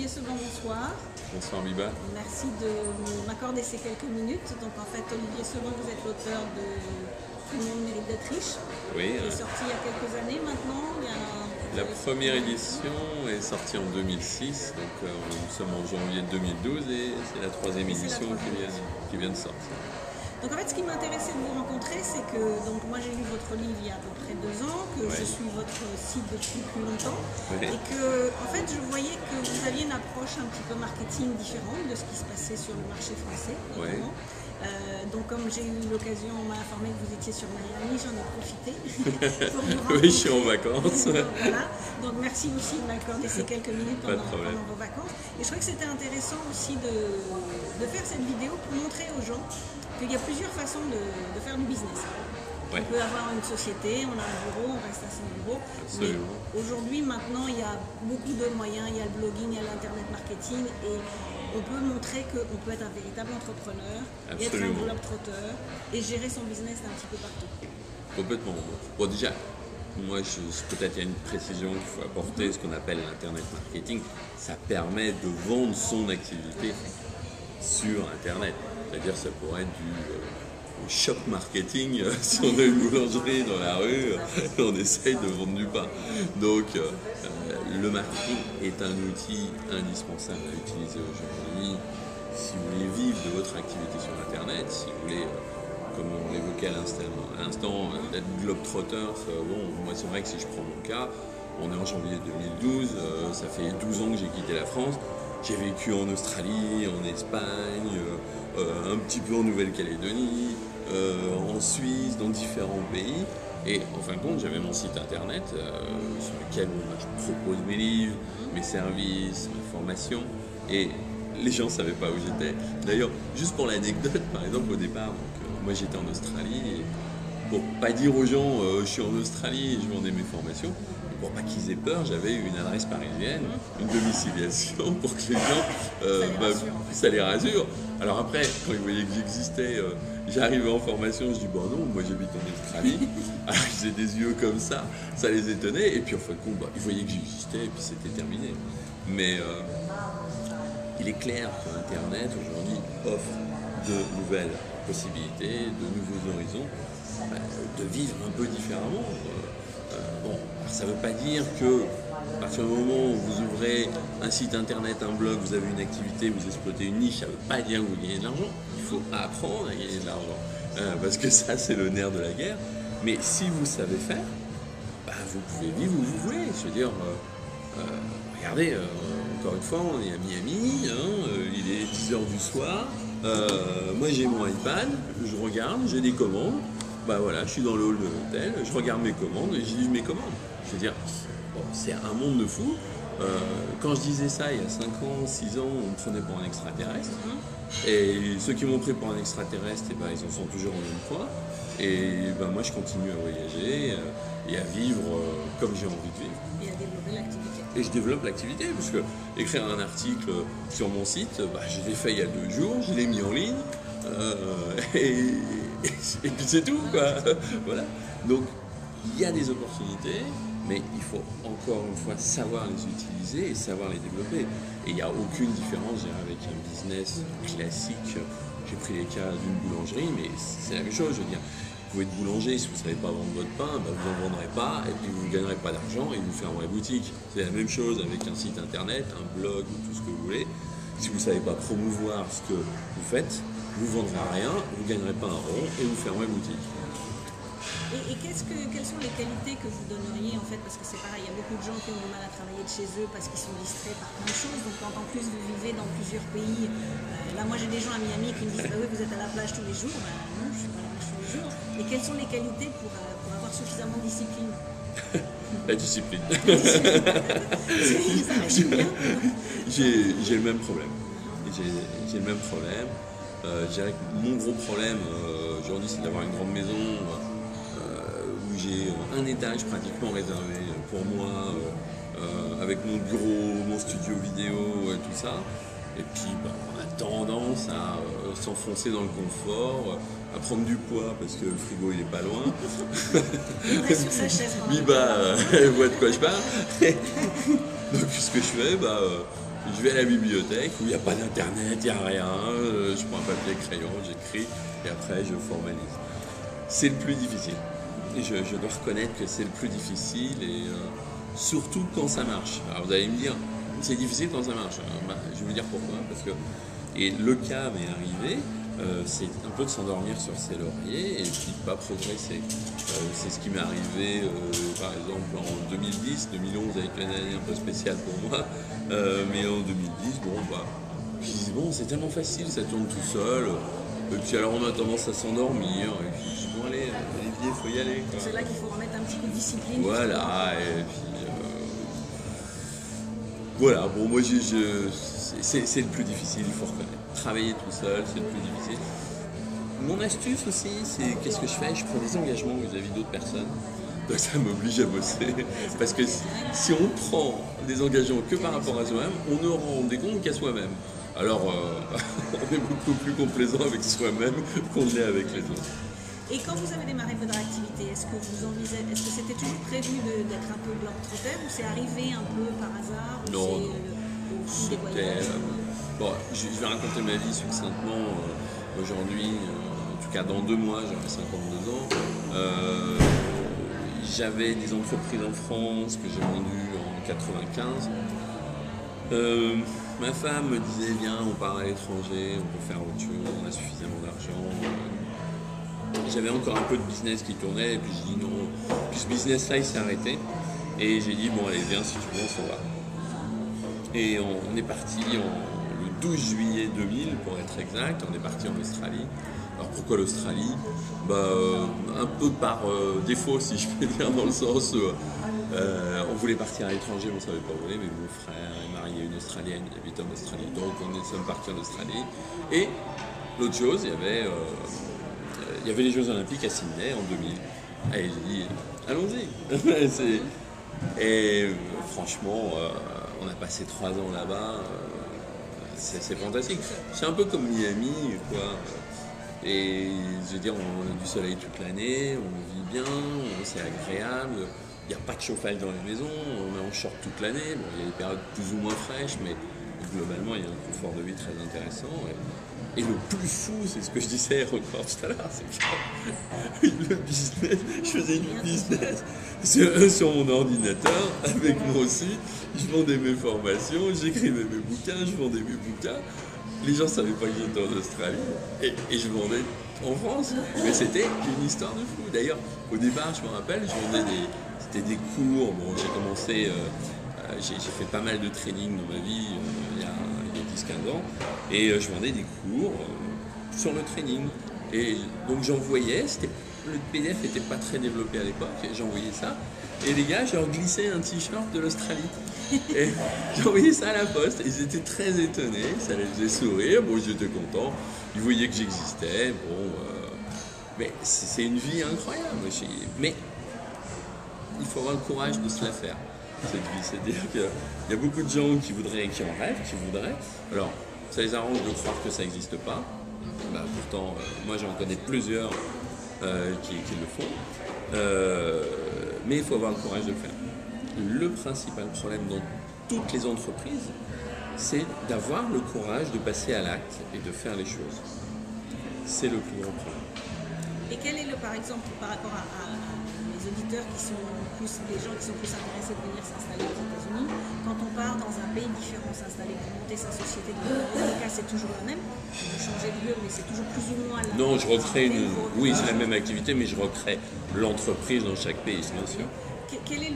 Olivier Seban, bonsoir. Bonsoir Biba. Merci de m'accorder ces quelques minutes. Donc en fait, Olivier Seban, vous êtes l'auteur de Tout le monde mérite d'être riche. Oui. Qui est sorti il y a quelques années maintenant. La première édition est sortie en 2006, donc nous sommes en janvier 2012 et c'est la troisième édition qui vient de sortir. Donc en fait, ce qui m'intéressait de vous rencontrer, c'est que donc moi j'ai lu votre livre il y a à peu près 2 ans, que je suis votre site depuis plus longtemps, et que en fait je voyais que vous aviez une approche un petit peu marketing différente de ce qui se passait sur le marché français, notamment. Donc comme j'ai eu l'occasion, on m'a informé que vous étiez sur Miami, j'en ai profité pour vous rencontrer. Oui, je suis en vacances. Voilà. Donc merci aussi de m'accorder ces quelques minutes pendant vos vacances. Et je trouvais que c'était intéressant aussi de faire cette vidéo pour montrer aux gens qu'il y a plusieurs façons de faire du business. On peut avoir une société, on a un bureau, on reste à son bureau. Absolument. Mais aujourd'hui, maintenant, il y a beaucoup de moyens, il y a le blogging, il y a l'internet marketing et on peut montrer qu'on peut être un véritable entrepreneur, et être un globe-trotteur et gérer son business d'un petit peu partout. Complètement. Bon, déjà, moi, peut-être il y a une précision qu'il faut apporter, ce qu'on appelle l'internet marketing. Ça permet de vendre son activité sur Internet. C'est-à-dire ça pourrait être du shop marketing. Si on a une boulangerie dans la rue, on essaye de vendre du pain. Donc, le marketing est un outil indispensable à utiliser aujourd'hui si vous voulez vivre de votre activité sur Internet, si vous voulez, comme on l'évoquait à l'instant, d'être globe-trotter. Bon, moi c'est vrai que si je prends mon cas, on est en janvier 2012, ça fait 12 ans que j'ai quitté la France. J'ai vécu en Australie, en Espagne, un petit peu en Nouvelle-Calédonie, en Suisse, dans différents pays. Et en fin de compte, j'avais mon site internet sur lequel je propose mes livres, mes services, mes formations. Et les gens ne savaient pas où j'étais. D'ailleurs, juste pour l'anecdote, par exemple, au départ, moi j'étais en Australie. Et pour pas dire aux gens, je suis en Australie et je vendais mes formations. Pour pas qu'ils aient peur, j'avais une adresse parisienne, une domiciliation pour que les gens, ça les rassure. Alors après, quand ils voyaient que j'existais, j'arrivais en formation, je dis bon non, moi j'habite en Australie. Alors ils faisaient des yeux comme ça les étonnait. Et puis en fin de compte, ils voyaient que j'existais et puis c'était terminé. Mais il est clair que Internet aujourd'hui offre de nouvelles possibilités, de nouveaux horizons, de vivre un peu différemment. Bon, ça ne veut pas dire que à partir du moment où vous ouvrez un site internet, un blog, vous avez une activité, vous exploitez une niche, ça ne veut pas dire que vous gagnez de l'argent. Il faut apprendre à gagner de l'argent, parce que ça c'est le nerf de la guerre. Mais si vous savez faire, vous pouvez vivre où vous voulez. Je veux dire, regardez, encore une fois, on est à Miami, il est 10h du soir, moi j'ai mon iPad, je regarde, j'ai des commandes. Voilà, je suis dans le hall de l'hôtel, je regarde mes commandes et je livre mes commandes. Je veux dire, c'est un monde de fou. Quand je disais ça il y a 5 ans, 6 ans, on me prenait pour un extraterrestre. Et ceux qui m'ont pris pour un extraterrestre, ils en sont toujours au même point. Et moi, je continue à voyager et à vivre comme j'ai envie de vivre. Et à développer l'activité. Et je développe l'activité, parce que écrire un article sur mon site, je l'ai fait il y a 2 jours, je l'ai mis en ligne. Et puis c'est tout, quoi. Voilà. Donc, il y a des opportunités, mais il faut encore une fois savoir les utiliser et savoir les développer. Et il n'y a aucune différence avec un business classique. J'ai pris les cas d'une boulangerie, mais c'est la même chose. Je veux dire, vous pouvez être boulanger, si vous ne savez pas vendre votre pain, vous n'en vendrez pas, et puis vous ne gagnerez pas d'argent et vous fermerez boutique. C'est la même chose avec un site internet, un blog, ou tout ce que vous voulez. Si vous ne savez pas promouvoir ce que vous faites, vous ne vendrez rien, vous ne gagnerez pas un rond et vous fermerez boutique. Et quelles sont les qualités que vous donneriez en fait, parce que c'est pareil, il y a beaucoup de gens qui ont du mal à travailler de chez eux parce qu'ils sont distraits par plein de choses, donc quand en plus vous vivez dans plusieurs pays, là moi j'ai des gens à Miami qui me disent oui vous êtes à la plage tous les jours, non je ne suis pas à la plage tous les jours, et quelles sont les qualités pour avoir suffisamment de discipline? La discipline. J'ai le même problème. J'ai le même problème. Je dirais que mon gros problème aujourd'hui, c'est d'avoir une grande maison où j'ai un étage pratiquement réservé pour moi, avec mon bureau, mon studio vidéo et tout ça. Et puis on a tendance à s'enfoncer dans le confort, à prendre du poids parce que le frigo il est pas loin. Il reste sur sa chaise. Elle voit de quoi je parle. Donc ce que je fais, je vais à la bibliothèque où il n'y a pas d'internet, il n'y a rien, je prends un papier crayon, j'écris et après je formalise. C'est le plus difficile. Et je dois reconnaître que c'est le plus difficile et surtout quand ça marche. Alors vous allez me dire, c'est difficile quand ça marche. Je vais vous dire pourquoi. Parce que, et le cas m'est arrivé, c'est un peu de s'endormir sur ses lauriers et puis de ne pas progresser. C'est ce qui m'est arrivé par exemple en 2010, 2011 avec une année un peu spéciale pour moi, mais en 2010, je me dis bon c'est tellement facile, ça tourne tout seul, et puis alors on a tendance à s'endormir, et puis je dis bon allez Olivier, il faut y aller. C'est là qu'il faut remettre un petit coup de discipline. Voilà, et puis voilà, bon moi c'est le plus difficile, il faut reconnaître. Travailler tout seul, c'est le plus difficile. Mon astuce aussi, c'est qu'est-ce que je fais? Je prends des engagements vis-à-vis d'autres personnes. Donc ça m'oblige à bosser. Parce que si on prend des engagements que par rapport à soi-même, on ne rend des comptes qu'à soi-même. Alors on est beaucoup plus complaisant avec soi-même qu'on l'est avec les autres. Et quand vous avez démarré votre activité, est-ce que c'était toujours prévu d'être un peu globe-trotter ou c'est arrivé un peu par hasard? Non, au fil des voyages? Bon, je vais raconter ma vie succinctement. Aujourd'hui, en tout cas dans 2 mois, j'aurai 52 ans. J'avais des entreprises en France que j'ai vendues en 95. Ma femme me disait viens, on part à l'étranger, on peut faire autre chose, on a suffisamment d'argent. J'avais encore un peu de business qui tournait et puis j'ai dit non. Puis ce business-là il s'est arrêté et j'ai dit bon allez viens si tu veux on s'en va. Et on est parti le 12 juillet 2000 pour être exact, on est parti en Australie. Alors pourquoi l'Australie? Un peu par défaut si je peux dire, dans le sens où on voulait partir à l'étranger, mais on ne savait pas où aller, mais mon frère est marié à une Australienne, il habite en Australie, donc sommes partis en Australie. Et l'autre chose, il y avait les Jeux Olympiques à Sydney en 2000. Et j'ai dit allons-y. Et franchement, on a passé 3 ans là-bas, c'est fantastique. C'est un peu comme Miami, quoi. Et je veux dire, on a du soleil toute l'année, on vit bien, c'est agréable. Il n'y a pas de chauffage dans les maisons, on est en short toute l'année. Bon, il y a des périodes plus ou moins fraîches, mais globalement, il y a un confort de vie très intéressant. Et le plus fou, c'est ce que je disais encore tout à l'heure, c'est que le business, je faisais du business sur mon ordinateur, avec mon site, je vendais mes formations, j'écrivais mes bouquins, je vendais mes bouquins. Les gens ne savaient pas que j'étais en Australie et je vendais en France. Mais c'était une histoire de fou. D'ailleurs, au départ, je me rappelle, c'était des cours. Bon, j'ai commencé, j'ai fait pas mal de training dans ma vie il y a 10-15 ans. Et je vendais des cours sur le training. Et donc j'envoyais, le PDF n'était pas très développé à l'époque, j'envoyais ça. Et les gars, je leur glissais un t-shirt de l'Australie. Et j'ai envoyé ça à la poste. Ils étaient très étonnés, ça les faisait sourire. Bon, j'étais content. Ils voyaient que j'existais. Bon, mais c'est une vie incroyable. Mais il faut avoir le courage de se la faire, cette vie. C'est-à-dire qu'il y a beaucoup de gens qui en rêvent, qui voudraient. Alors, ça les arrange de croire que ça n'existe pas. Pourtant, moi j'en connais plusieurs qui le font. Mais il faut avoir le courage de le faire. Le principal problème dans toutes les entreprises, c'est d'avoir le courage de passer à l'acte et de faire les choses. C'est le plus grand problème. Et quel est par exemple, par rapport à les auditeurs qui sont plus, les gens qui sont plus intéressés de venir s'installer aux États-Unis, quand on part dans un pays différent s'installer pour monter sa société, dans le cas c'est toujours la même, vous changez de lieu, mais c'est toujours plus ou moins la même. Non, je recrée oui, c'est la même activité, mais je recrée l'entreprise dans chaque pays, bien sûr. Quelle est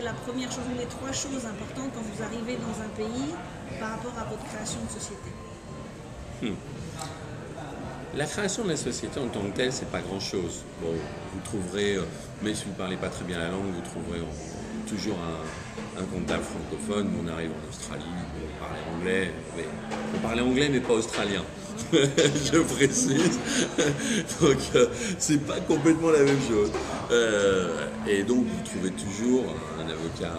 la première chose, ou les 3 choses importantes quand vous arrivez dans un pays par rapport à votre création de société? La création de la société en tant que telle, c'est pas grand-chose. Bon, vous trouverez, mais si vous ne parlez pas très bien la langue, vous trouverez toujours un comptable francophone. On arrive en Australie, on parlait anglais, on parlait anglais mais pas australien. Je précise. Donc, c'est pas complètement la même chose. Et donc, vous trouvez toujours un avocat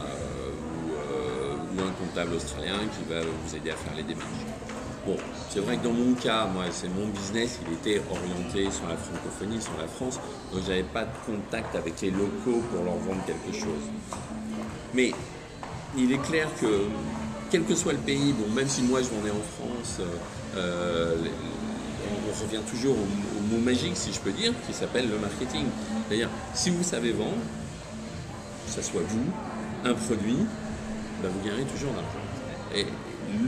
ou un comptable australien qui va vous aider à faire les démarches. Bon, c'est vrai que dans mon cas, moi, c'est mon business, il était orienté sur la francophonie, sur la France, donc j'avais pas de contact avec les locaux pour leur vendre quelque chose. Mais il est clair que quel que soit le pays, bon, même si moi je vendais en France, on revient toujours au mot magique, si je peux dire, qui s'appelle le marketing. C'est-à-dire, si vous savez vendre, que ce soit vous, un produit, ben vous gagnerez toujours d'argent. Et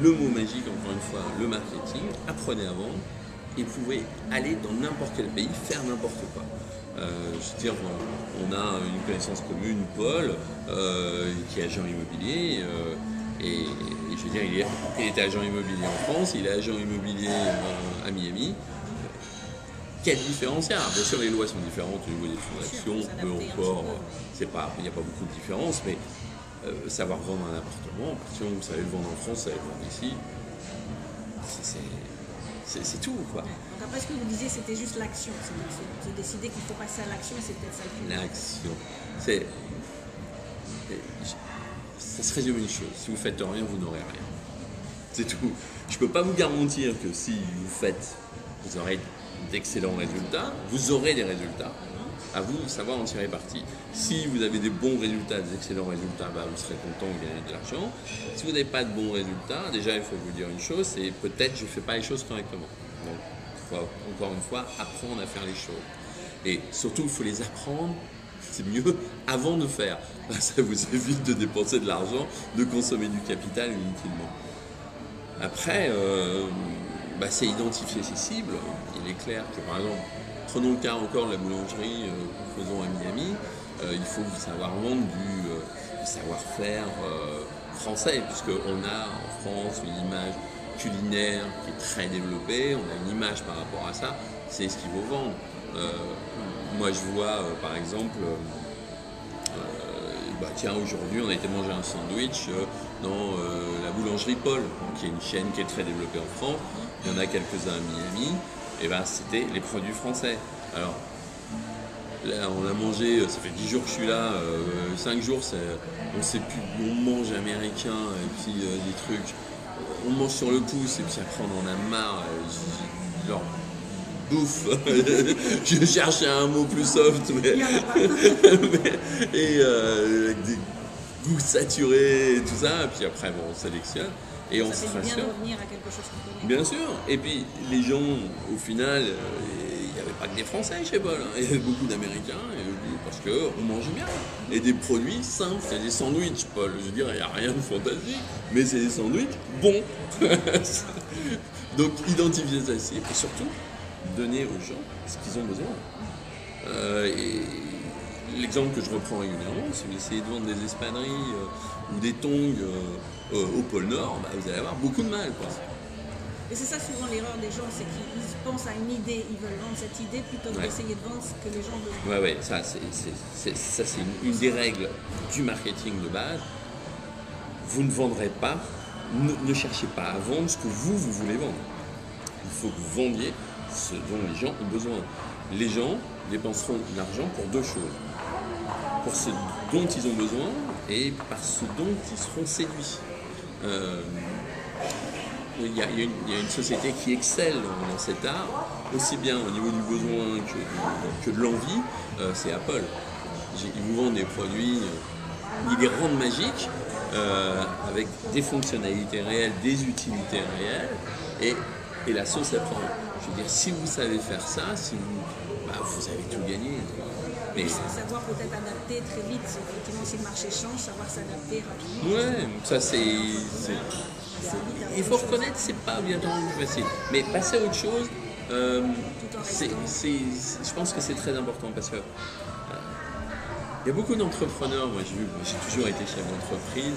le mot magique, encore une fois, le marketing, apprenez à vendre et vous pouvez aller dans n'importe quel pays, faire n'importe quoi. Je veux dire, on a une connaissance commune, Paul, qui est agent immobilier, et je veux dire, il était agent immobilier en France, il est agent immobilier à Miami. Quelle différence il y a? Bien sûr, les lois sont différentes au niveau des fondations, peu encore, il n'y a pas beaucoup de différence, mais savoir vendre un appartement, si vous savez le vendre en France, vous savez le vendre ici, c'est tout, quoi. Donc après, ce que vous disiez, c'était juste l'action. C'est décider qu'il faut passer à l'action, et c'est peut-être ça le plus. L'action. Ça se résume une chose. Si vous faites rien, vous n'aurez rien. C'est tout. Je ne peux pas vous garantir que si vous faites, vous aurez d'excellents résultats. Vous aurez des résultats. À vous de savoir en tirer parti. Si vous avez des bons résultats, des excellents résultats, bah vous serez content, vous gagnez de l'argent. Si vous n'avez pas de bons résultats, déjà il faut vous dire une chose, c'est peut-être je ne fais pas les choses correctement. Donc il faut encore une fois apprendre à faire les choses. Et surtout il faut les apprendre, c'est mieux, avant de faire. Ça vous évite de dépenser de l'argent, de consommer du capital inutilement. Après, c'est identifier ses cibles. Il est clair que par exemple, prenons le cas encore de la boulangerie que nous faisons à Miami, il faut savoir vendre du savoir-faire français, puisqu'on a en France une image culinaire qui est très développée, on a une image par rapport à ça, c'est ce qu'il faut vendre. Moi je vois par exemple, tiens, aujourd'hui on a été manger un sandwich dans la boulangerie Paul, qui est une chaîne qui est très développée en France, il y en a quelques-uns à Miami. Et ben c'était les produits français. Alors là on a mangé, ça fait 10 jours que je suis là, 5 jours on sait plus, on mange américain et puis des trucs, on mange sur le pouce et puis après on en a marre, genre bouffe, je cherchais un mot plus soft mais avec des goûts saturés et tout ça, et puis après bon, on sélectionne. Et on se rassure. Bien revenir à quelque chose qu'on connaît. Bien sûr. Et puis les gens, au final, il n'y avait pas que des Français chez Paul. Hein. Il y avait beaucoup d'Américains parce qu'on mange bien. Et des produits simples. Il y a des sandwichs, Paul. Je veux dire, il n'y a rien de fantastique, mais c'est des sandwichs bons. Donc identifier ça ici. Et surtout, donner aux gens ce qu'ils ont besoin. Et l'exemple que je reprends régulièrement, si vous essayez de vendre des espadrilles ou des tongs au pôle Nord, vous allez avoir beaucoup de mal, quoi. Et c'est ça souvent l'erreur des gens, c'est qu'ils pensent à une idée, ils veulent vendre cette idée plutôt que d'essayer de vendre ce que les gens veulent. Ouais, ça c'est une des règles du marketing de base. Vous ne vendrez pas, ne cherchez pas à vendre ce que vous voulez vendre. Il faut que vous vendiez ce dont les gens ont besoin. Les gens dépenseront de l'argent pour deux choses. Pour ce dont ils ont besoin et par ce dont ils seront séduits. Il y a une société qui excelle dans cet art, aussi bien au niveau du besoin que de l'envie, c'est Apple. Ils vous vendent des produits, ils les rendent magiques, avec des fonctionnalités réelles, des utilités réelles, et la sauce apprend. Je veux dire, si vous savez faire ça, vous avez tout gagné. Mais savoir peut-être adapter très vite, effectivement, si le marché change, savoir s'adapter rapidement. Ouais, ça il faut reconnaître, c'est pas bien entendu facile. Mais passer à autre chose, je pense que c'est très important parce que il y a beaucoup d'entrepreneurs, moi j'ai toujours été chef d'entreprise,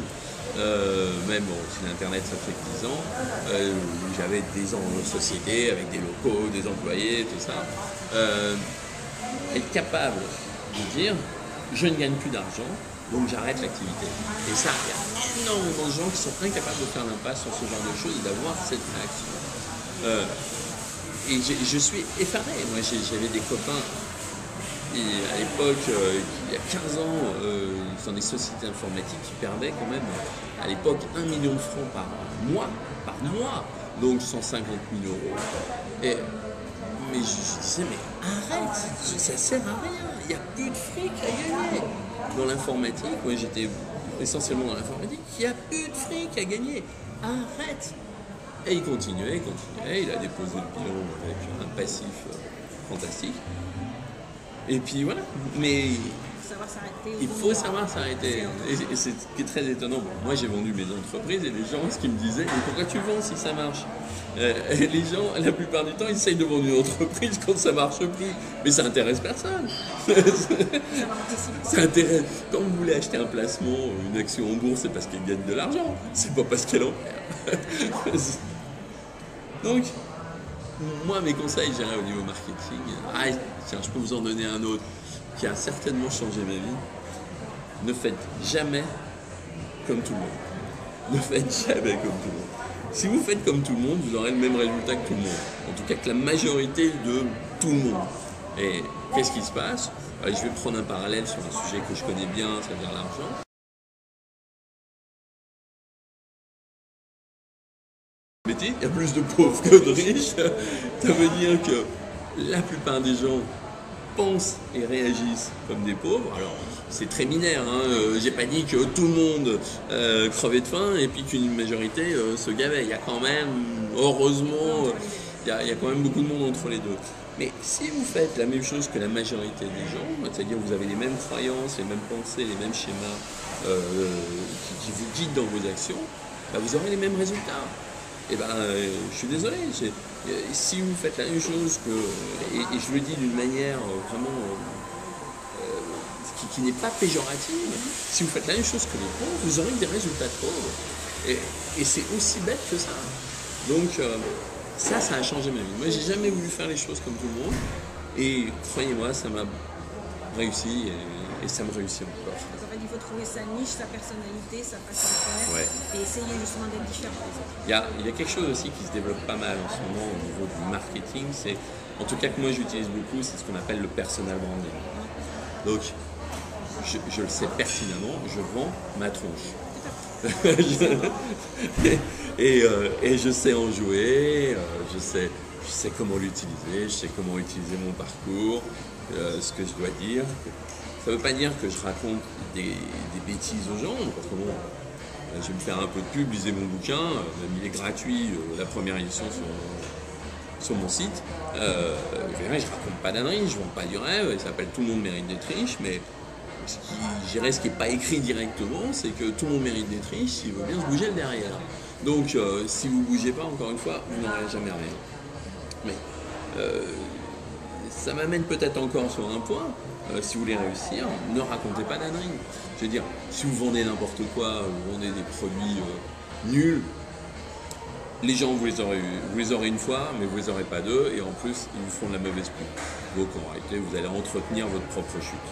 même si l'Internet ça fait 10 ans, j'avais des ans en société avec des locaux, des employés, tout ça. Être capable de dire je ne gagne plus d'argent, donc j'arrête l'activité. Et ça, il y a énormément de gens qui sont incapables de faire l'impasse sur ce genre de choses et d'avoir cette réaction. Et je suis effaré. Moi j'avais des copains à l'époque, il y a 15 ans, dans des sociétés informatiques qui perdaient quand même à l'époque 1 million de francs par mois, donc 150 000 €. Mais je disais, mais arrête, ça sert à rien, il n'y a plus de fric à gagner. Dans l'informatique, moi j'étais essentiellement dans l'informatique, qui a plus de fric à gagner. Arrête. Et il continuait, il a déposé le bilan avec un passif fantastique. Et puis voilà, mais il faut savoir s'arrêter. Et c'est ce qui est très étonnant. Bon, moi j'ai vendu mes entreprises et les gens, ce qu'ils me disaient, mais pourquoi tu vends si ça marche? Et les gens, la plupart du temps, ils essayent de vendre une entreprise quand ça marche plus. Mais ça intéresse personne. Ça intéresse. Quand vous voulez acheter un placement, une action en bourse, c'est parce qu'elle gagne de l'argent. C'est pas parce qu'elle en perd. Donc, moi, mes conseils, je dirais, au niveau marketing, tiens, je peux vous en donner un autre qui a certainement changé ma vie. Ne faites jamais comme tout le monde. Ne faites jamais comme tout le monde. Si vous faites comme tout le monde, vous aurez le même résultat que tout le monde. En tout cas, que la majorité de tout le monde. Et qu'est-ce qui se passe? Je vais prendre un parallèle sur un sujet que je connais bien, c'est-à-dire l'argent. Il y a plus de pauvres que de riches. Ça veut dire que la plupart des gens pensent et réagissent comme des pauvres. Alors, c'est très binaire. J'ai pas dit que tout le monde crevait de faim et puis qu'une majorité se gavait. Il y a quand même, heureusement, il y a quand même beaucoup de monde entre les deux. Mais si vous faites la même chose que la majorité des gens, c'est-à-dire vous avez les mêmes croyances, les mêmes pensées, les mêmes schémas qui vous guident dans vos actions, vous aurez les mêmes résultats. Eh ben, je suis désolé, si vous faites la même chose que, et je le dis d'une manière vraiment qui n'est pas péjorative, si vous faites la même chose que les pauvres, vous aurez des résultats de pauvres. Et c'est aussi bête que ça. Donc, ça a changé ma vie. Moi, j'ai jamais voulu faire les choses comme tout le monde, et croyez-moi, ça m'a réussi, et ça me réussit encore. Donc en fait, il faut trouver sa niche, sa personnalité, sa façon de faire, et essayer justement d'être différent des autres. Il y a quelque chose aussi qui se développe pas mal en ce moment au niveau du marketing, c'est, en tout cas que moi j'utilise beaucoup, c'est ce qu'on appelle le personal branding. Donc, je le sais pertinemment, je vends ma tronche. et je sais en jouer, je sais comment l'utiliser, je sais comment utiliser mon parcours, ce que je dois dire. Ça ne veut pas dire que je raconte des bêtises aux gens, parce que bon, je vais me faire un peu de pub, lisez mon bouquin, même il est gratuit, la première édition sur mon site. Je raconte pas d'âneries, je ne vends pas du rêve, il s'appelle Tout le monde mérite d'être riche, mais ce qui n'est pas écrit directement, c'est que tout le monde mérite d'être riche s'il veut bien se bouger le derrière. Donc, si vous ne bougez pas, encore une fois, vous n'aurez jamais rien. Mais ça m'amène peut-être encore sur un point. Si vous voulez réussir, ne racontez pas d'âneries. Je veux dire, si vous vendez n'importe quoi, vous vendez des produits nuls, les gens, vous les aurez une fois, mais vous ne les aurez pas deux, et en plus, ils vous font de la mauvaise pub. Donc, en réalité, vous allez entretenir votre propre chute.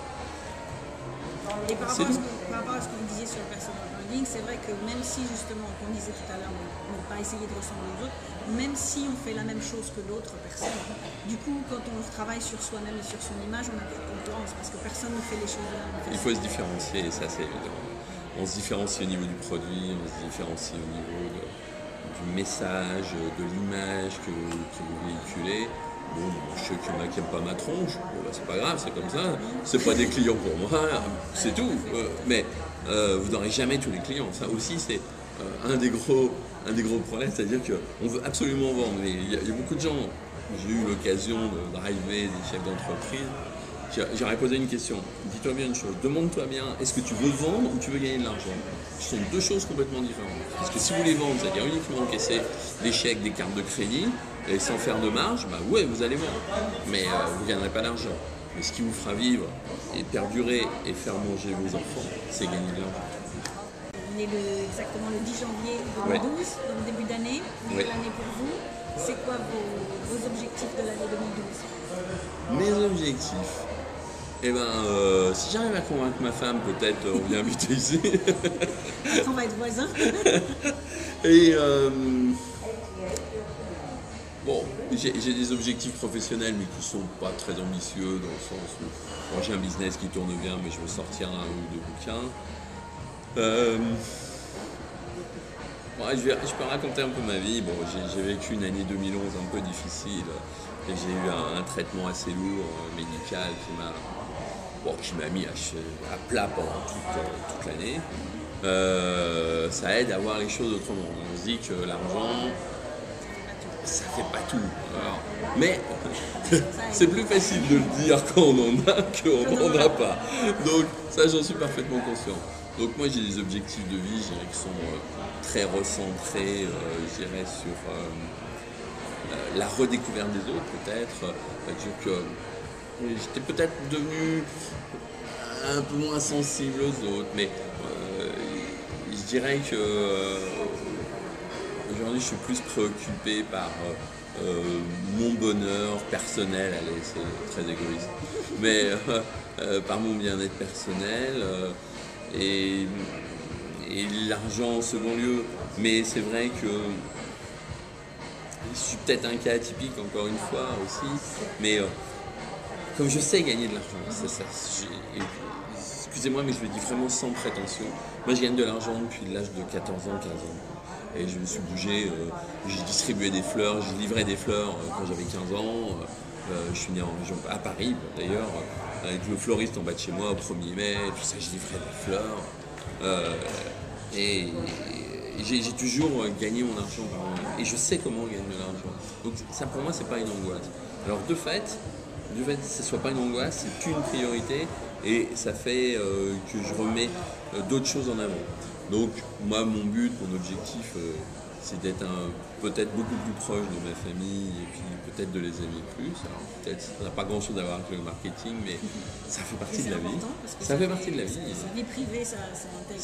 Et par rapport à ce que vous disiez sur le personal branding, c'est vrai que même si justement, comme on disait tout à l'heure, on ne pas essayer de ressembler aux autres, même si on fait la même chose que l'autre personne, du coup, quand on travaille sur soi-même et sur son image, on n'a plus de concurrence parce que personne ne fait les choses de la même façon. Il faut se différencier, et ça c'est évident. On se différencie au niveau du produit, on se différencie au niveau du message, de l'image que vous véhiculez. Bon, je sais qu'il y en a qui n'aiment pas ma tronche, c'est pas grave, c'est comme ça, c'est pas des clients pour moi, c'est tout. Mais vous n'aurez jamais tous les clients. Ça aussi, c'est un des gros problèmes, c'est-à-dire qu'on veut absolument vendre. Mais il y a beaucoup de gens, j'ai eu l'occasion de driver des chefs d'entreprise, j'aurais posé une question, dis-toi bien une chose, demande-toi bien, est-ce que tu veux vendre ou tu veux gagner de l'argent? Ce sont deux choses complètement différentes. Parce que si vous voulez vendre, c'est-à-dire uniquement encaisser des chèques, des cartes de crédit, et sans faire de marge, ouais, vous allez vendre, mais vous ne gagnerez pas d'argent. Mais ce qui vous fera vivre et perdurer et faire manger vos enfants, c'est gagner de l'argent. On est exactement le 10 janvier 2012, donc début d'année, nouvelle année pour vous. C'est quoi vos objectifs de l'année 2012? Mes objectifs? Eh ben, si j'arrive à convaincre ma femme, peut-être on vient habiter ici. On va être voisins. Et bon, j'ai des objectifs professionnels, mais qui ne sont pas très ambitieux, dans le sens où j'ai un business qui tourne bien, mais je veux sortir un ou deux bouquins. Je peux raconter un peu ma vie. Bon, j'ai vécu une année 2011 un peu difficile, et j'ai eu un traitement assez lourd, médical, qui m'a mis à plat pendant toute l'année. ça aide à voir les choses autrement. On se dit que l'argent, ça fait pas tout. Alors, mais c'est plus facile de le dire quand on en a qu'on n'en a pas. Donc ça, j'en suis parfaitement conscient. Donc moi, j'ai des objectifs de vie, je dirais, qui sont très recentrés, je dirais, sur la redécouverte des autres, peut-être. J'étais peut-être devenu un peu moins sensible aux autres, mais je dirais que aujourd'hui, je suis plus préoccupé par mon bonheur personnel, allez, c'est très égoïste, mais par mon bien-être personnel et l'argent en second lieu. Mais c'est vrai que je suis peut-être un cas atypique encore une fois aussi, mais comme je sais gagner de l'argent, c'est ça. Excusez-moi, mais je le dis vraiment sans prétention. Moi, je gagne de l'argent depuis l'âge de 14 ans, 15 ans. Et je me suis bougé, j'ai distribué des fleurs, j'ai livré des fleurs quand j'avais 15 ans. Je suis né en région, à Paris d'ailleurs, avec le fleuriste en bas de chez moi au 1er mai, tout ça, je livrais des fleurs. Et j'ai toujours gagné mon argent par moi. Et je sais comment gagner de l'argent. Donc ça pour moi, c'est pas une angoisse. Alors de fait, que ce ne soit pas une angoisse, c'est qu'une priorité et ça fait que je remets d'autres choses en avant. Donc moi, mon but, mon objectif, c'est d'être peut-être beaucoup plus proche de ma famille et puis peut-être de les aimer plus. Alors peut-être ça n'a pas grand-chose à voir avec le marketing, mais ça fait partie de la vie. Ça fait partie de la vie. Sa vie privée, ça intègre.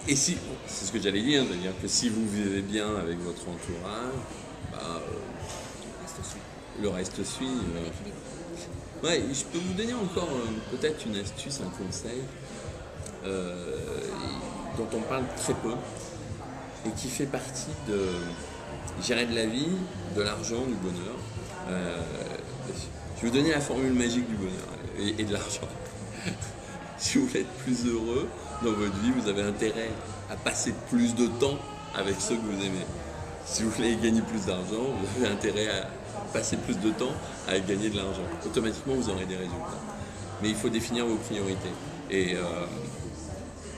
Et si, c'est ce que j'allais dire, c'est-à-dire que si vous vivez bien avec votre entourage, bah, le reste suit. Ouais, je peux vous donner encore peut-être une astuce, un conseil dont on parle très peu et qui fait partie de la vie, de l'argent, du bonheur. Je vais vous donner la formule magique du bonheur et de l'argent. Si vous voulez être plus heureux dans votre vie, vous avez intérêt à passer plus de temps avec ceux que vous aimez. Si vous voulez gagner plus d'argent, vous avez intérêt à passer plus de temps à gagner de l'argent. Automatiquement, vous aurez des résultats. Mais il faut définir vos priorités. Et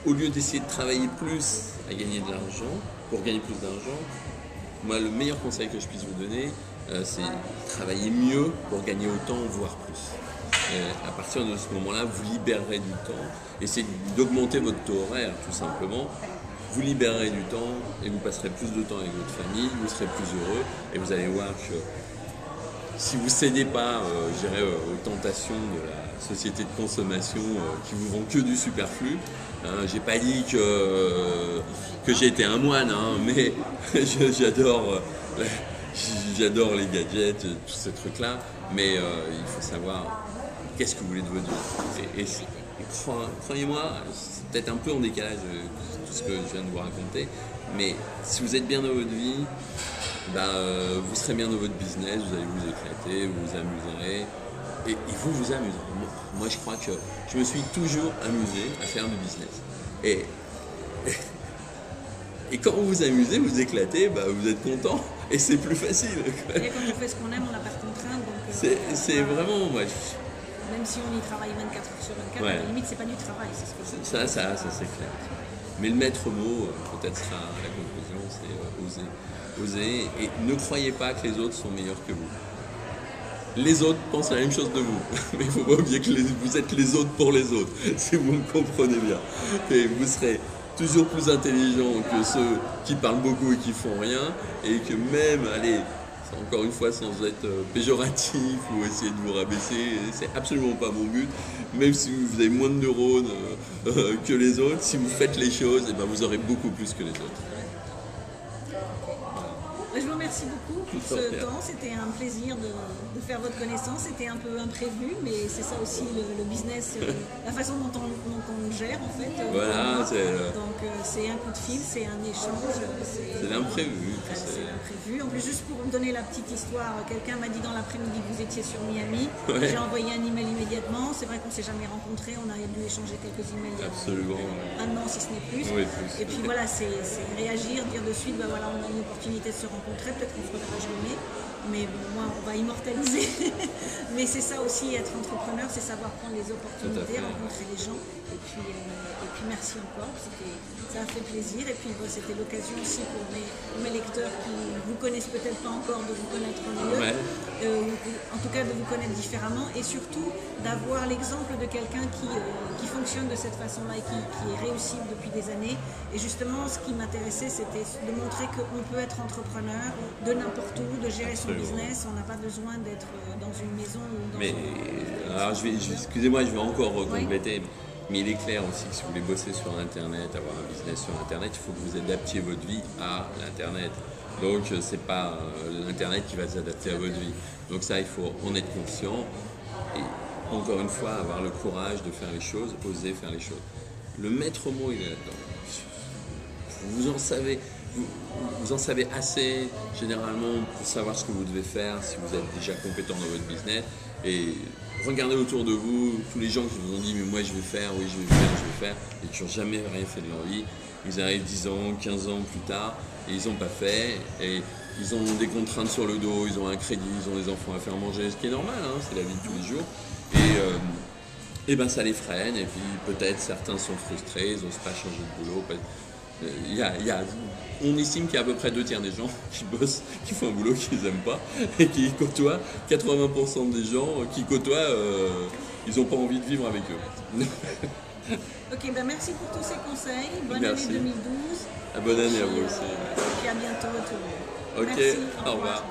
au lieu d'essayer de travailler plus à gagner de l'argent, pour gagner plus d'argent, moi, le meilleur conseil que je puisse vous donner, c'est travailler mieux pour gagner autant, voire plus. Et à partir de ce moment-là, vous libérerez du temps. Essayez d'augmenter votre taux horaire, tout simplement. Vous libérerez du temps et vous passerez plus de temps avec votre famille, vous serez plus heureux et vous allez voir que si vous ne cédez pas je dirais, aux tentations de la société de consommation qui vous vend que du superflu, j'ai pas dit que j'ai été un moine, mais j'adore les gadgets, tous ces trucs-là, mais il faut savoir qu'est-ce que vous voulez de votre vie. Et croyez-moi, c'est peut-être un peu en décalage de tout ce que je viens de vous raconter, mais si vous êtes bien dans votre vie, vous serez bien dans votre business, vous allez vous éclater, vous vous amuserez, et vous vous amuserez. Moi, je crois que je me suis toujours amusé à faire du business. Et quand vous vous amusez, vous éclatez, vous êtes content, et c'est plus facile. Et quand on fait ce qu'on aime, on n'a pas de contraintes. C'est vraiment... Ouais. Même si on y travaille 24 heures sur 24, à la limite, c'est pas du travail. C'est ce que ça c'est clair. Mais le maître mot, peut-être sera la conclusion, c'est oser. Oser et ne croyez pas que les autres sont meilleurs que vous. Les autres pensent la même chose de vous, mais il ne faut pas oublier que vous êtes les autres pour les autres, si vous me comprenez bien. Et vous serez toujours plus intelligent que ceux qui parlent beaucoup et qui font rien, et que même, allez, encore une fois sans être péjoratif ou essayer de vous rabaisser, c'est absolument pas mon but, même si vous avez moins de neurones que les autres, si vous faites les choses, vous aurez beaucoup plus que les autres. Je vous remercie beaucoup pour ce temps, c'était un plaisir de faire votre connaissance, c'était un peu imprévu, mais c'est ça aussi le business, la façon dont on le gère en fait. Voilà, donc c'est un coup de fil, c'est un échange. C'est l'imprévu. C'est l'imprévu. En plus, juste pour vous donner la petite histoire, quelqu'un m'a dit dans l'après-midi que vous étiez sur Miami, j'ai envoyé un email immédiatement, c'est vrai qu'on ne s'est jamais rencontrés, on a dû échanger quelques emails Absolument. Un an si ce n'est plus. Oui, et puis voilà, c'est réagir, dire de suite, voilà, on a une opportunité de se rencontrer, peut-être qu'on se reverra jamais. Mais bon, moi, on va immortaliser. Mais c'est ça aussi, être entrepreneur, c'est savoir prendre les opportunités, rencontrer les gens. Et puis merci encore, ça a fait plaisir. Et puis c'était l'occasion aussi pour mes lecteurs qui ne vous connaissent peut-être pas encore de vous connaître mieux, en tout cas de vous connaître différemment, et surtout d'avoir l'exemple de quelqu'un qui fonctionne de cette façon-là et qui est réussi depuis des années. Et justement, ce qui m'intéressait, c'était de montrer qu'on peut être entrepreneur de n'importe où, de gérer son business. On n'a pas besoin d'être dans une maison ou dans alors excusez-moi, je vais encore compléter. Mais il est clair aussi que si vous voulez bosser sur Internet, avoir un business sur Internet, il faut que vous adaptiez votre vie à l'Internet. Donc, ce n'est pas l'Internet qui va s'adapter à votre vie. Donc ça, il faut en être conscient. Et encore une fois, avoir le courage de faire les choses, oser faire les choses. Le maître mot, il est là-dedans. Vous en savez assez, généralement, pour savoir ce que vous devez faire si vous êtes déjà compétent dans votre business. Et regardez autour de vous, tous les gens qui vous ont dit « mais moi je vais faire, oui je vais faire » et qui n'ont jamais rien fait de leur vie. Ils arrivent 10 ans, 15 ans plus tard et ils n'ont pas fait. Et ils ont des contraintes sur le dos, ils ont un crédit, ils ont des enfants à faire manger, ce qui est normal, hein, c'est la vie de tous les jours. Et ben ça les freine, et puis peut-être certains sont frustrés, ils n'osent pas changer de boulot. On estime qu'il y a à peu près 2/3 des gens qui bossent, qui font un boulot qu'ils n'aiment pas et qui côtoient 80% des gens qui côtoient, ils n'ont pas envie de vivre avec eux. Ok, ben merci pour tous ces conseils. Bonne année 2012. Bonne année à vous aussi. Et puis à bientôt tout le monde. Ok, Merci, au revoir.